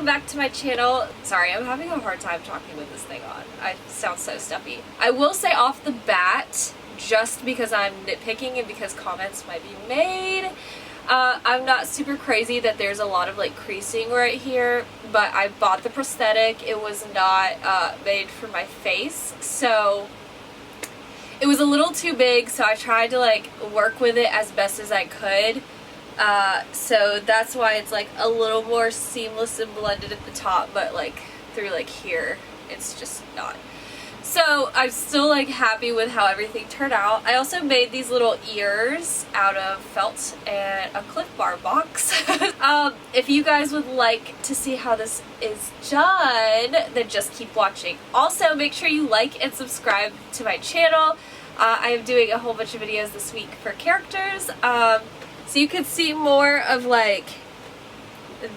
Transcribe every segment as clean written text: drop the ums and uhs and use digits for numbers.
welcome back to my channel. Sorry, I'm having a hard time talking with this thing on. I sound so stuffy. I will say off the bat, just because I'm nitpicking and because comments might be made, I'm not super crazy that there's a lot of like creasing right here, but I bought the prosthetic. It was not made for my face, so it was a little too big, so I tried to like work with it as best as I could. So that's why it's like a little more seamless and blended at the top, but like through like here, it's just not. So I'm still like happy with how everything turned out. I also made these little ears out of felt and a Cliff Bar box. If you guys would like to see how this is done, then just keep watching. Also, make sure you like and subscribe to my channel. I am doing a whole bunch of videos this week for characters. So you can see more of like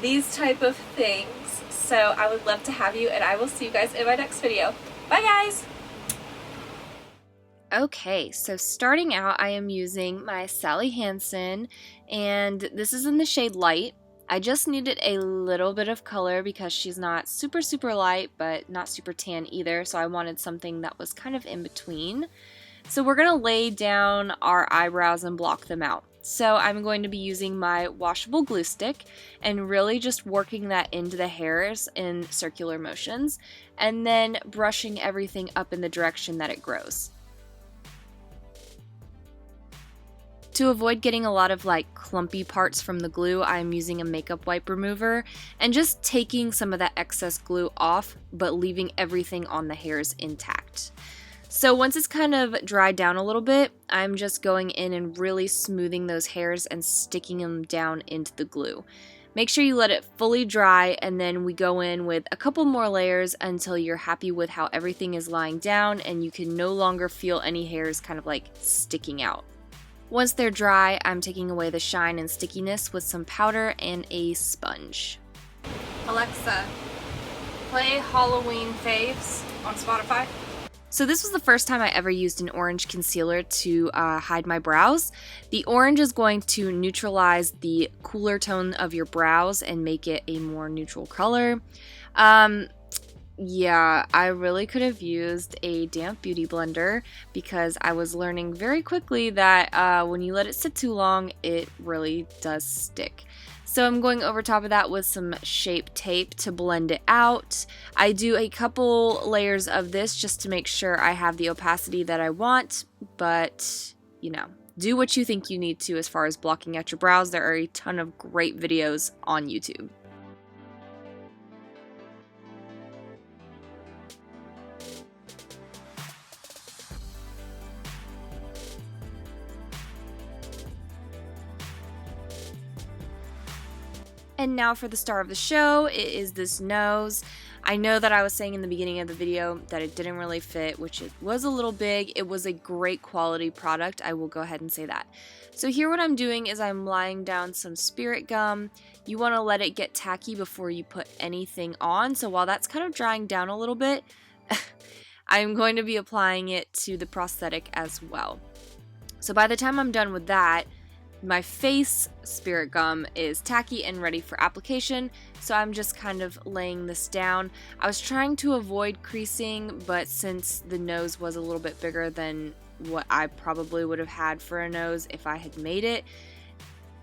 these type of things. So I would love to have you, and I will see you guys in my next video. Bye guys! Okay, so starting out I am using my Sally Hansen, and this is in the shade Light. I just needed a little bit of color because she's not super light but not super tan either, so I wanted something that was kind of in between. So we're going to lay down our eyebrows and block them out. So I'm going to be using my washable glue stick and really just working that into the hairs in circular motions, and then brushing everything up in the direction that it grows. To avoid getting a lot of like clumpy parts from the glue, I'm using a makeup wipe remover and just taking some of that excess glue off, but leaving everything on the hairs intact. So once it's kind of dried down a little bit, I'm just going in and really smoothing those hairs and sticking them down into the glue. Make sure you let it fully dry, and then we go in with a couple more layers until you're happy with how everything is lying down and you can no longer feel any hairs kind of like sticking out. Once they're dry, I'm taking away the shine and stickiness with some powder and a sponge. Alexa, play Halloween Faves on Spotify. So this was the first time I ever used an orange concealer to hide my brows. The orange is going to neutralize the cooler tone of your brows and make it a more neutral color. Yeah, I really could have used a damp beauty blender because I was learning very quickly that when you let it sit too long, it really does stick. So I'm going over top of that with some Shape Tape to blend it out. I do a couple layers of this just to make sure I have the opacity that I want, but you know, do what you think you need to as far as blocking out your brows. There are a ton of great videos on YouTube. And now for the star of the show, it is this nose. I know that I was saying in the beginning of the video that it didn't really fit, which it was a little big. It was a great quality product, I will go ahead and say that. So here what I'm doing is I'm laying down some spirit gum. You want to let it get tacky before you put anything on. So while that's kind of drying down a little bit, I'm going to be applying it to the prosthetic as well. So by the time I'm done with that, my face spirit gum is tacky and ready for application, so I'm just kind of laying this down. I was trying to avoid creasing, but since the nose was a little bit bigger than what I probably would have had for a nose if I had made it,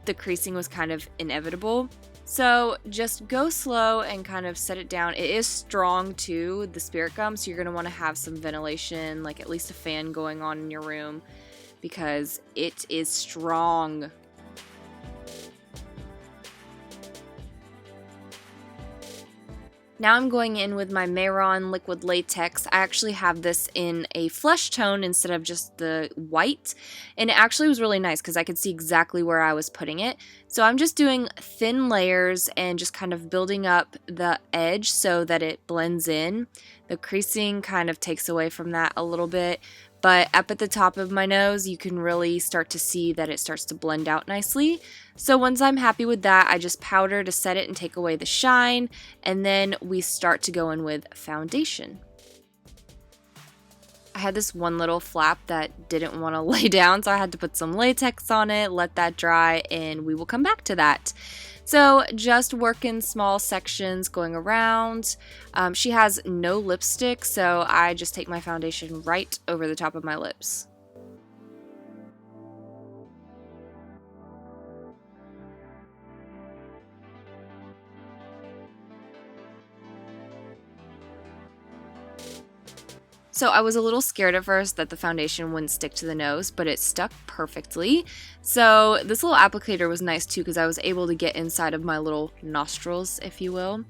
the creasing was kind of inevitable. So just go slow and kind of set it down. It is strong too, the spirit gum, so you're going to want to have some ventilation, like at least a fan going on in your room, because it is strong. Now I'm going in with my Mehren Liquid Latex. I actually have this in a flesh tone instead of just the white, and it actually was really nice because I could see exactly where I was putting it. So I'm just doing thin layers and just kind of building up the edge so that it blends in. The creasing kind of takes away from that a little bit, but up at the top of my nose, you can really start to see that it starts to blend out nicely. So once I'm happy with that, I just powder to set it and take away the shine, and then we start to go in with foundation. I had this one little flap that didn't want to lay down, so I had to put some latex on it, let that dry, and we will come back to that. So just work in small sections going around. She has no lipstick, so I just take my foundation right over the top of my lips. So I was a little scared at first that the foundation wouldn't stick to the nose, but it stuck perfectly. So this little applicator was nice too because I was able to get inside of my little nostrils, if you will.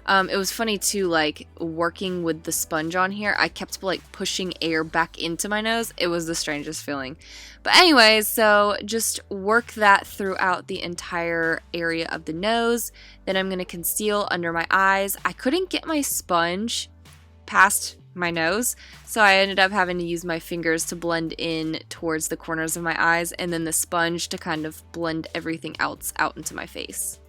It was funny too, like working with the sponge on here, I kept like pushing air back into my nose. It was the strangest feeling. But anyways, so just work that throughout the entire area of the nose. Then I'm going to conceal under my eyes. I couldn't get my sponge past my nose, so I ended up having to use my fingers to blend in towards the corners of my eyes and then the sponge to kind of blend everything else out into my face.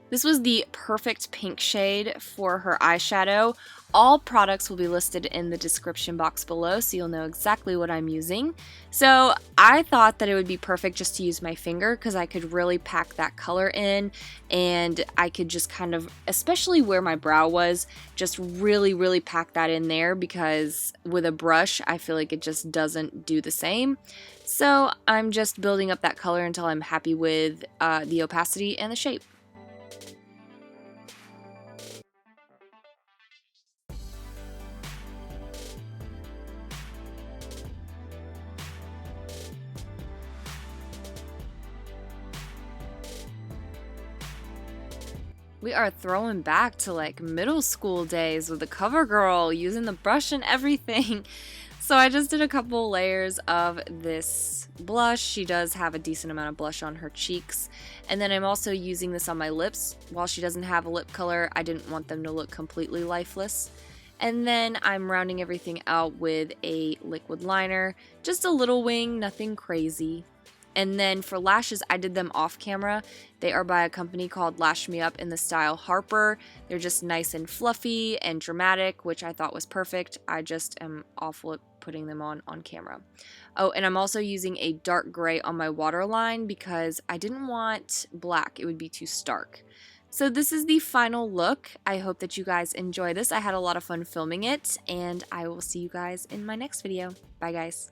This was the perfect pink shade for her eyeshadow. All products will be listed in the description box below, so you'll know exactly what I'm using. So I thought that it would be perfect just to use my finger because I could really pack that color in, and I could just kind of, especially where my brow was, just really pack that in there, because with a brush I feel like it just doesn't do the same. So I'm just building up that color until I'm happy with the opacity and the shape. We are throwing back to like middle school days with the cover girl using the brush and everything. So I just did a couple layers of this blush. She does have a decent amount of blush on her cheeks. And then I'm also using this on my lips. While she doesn't have a lip color, I didn't want them to look completely lifeless. And then I'm rounding everything out with a liquid liner. Just a little wing, nothing crazy. And then for lashes, I did them off camera. They are by a company called Lash Me Up in the style Harper. They're just nice and fluffy and dramatic, which I thought was perfect. I just am awful at putting them on camera. Oh, and I'm also using a dark gray on my waterline because I didn't want black. It would be too stark. So this is the final look. I hope that you guys enjoy this. I had a lot of fun filming it, and I will see you guys in my next video. Bye, guys.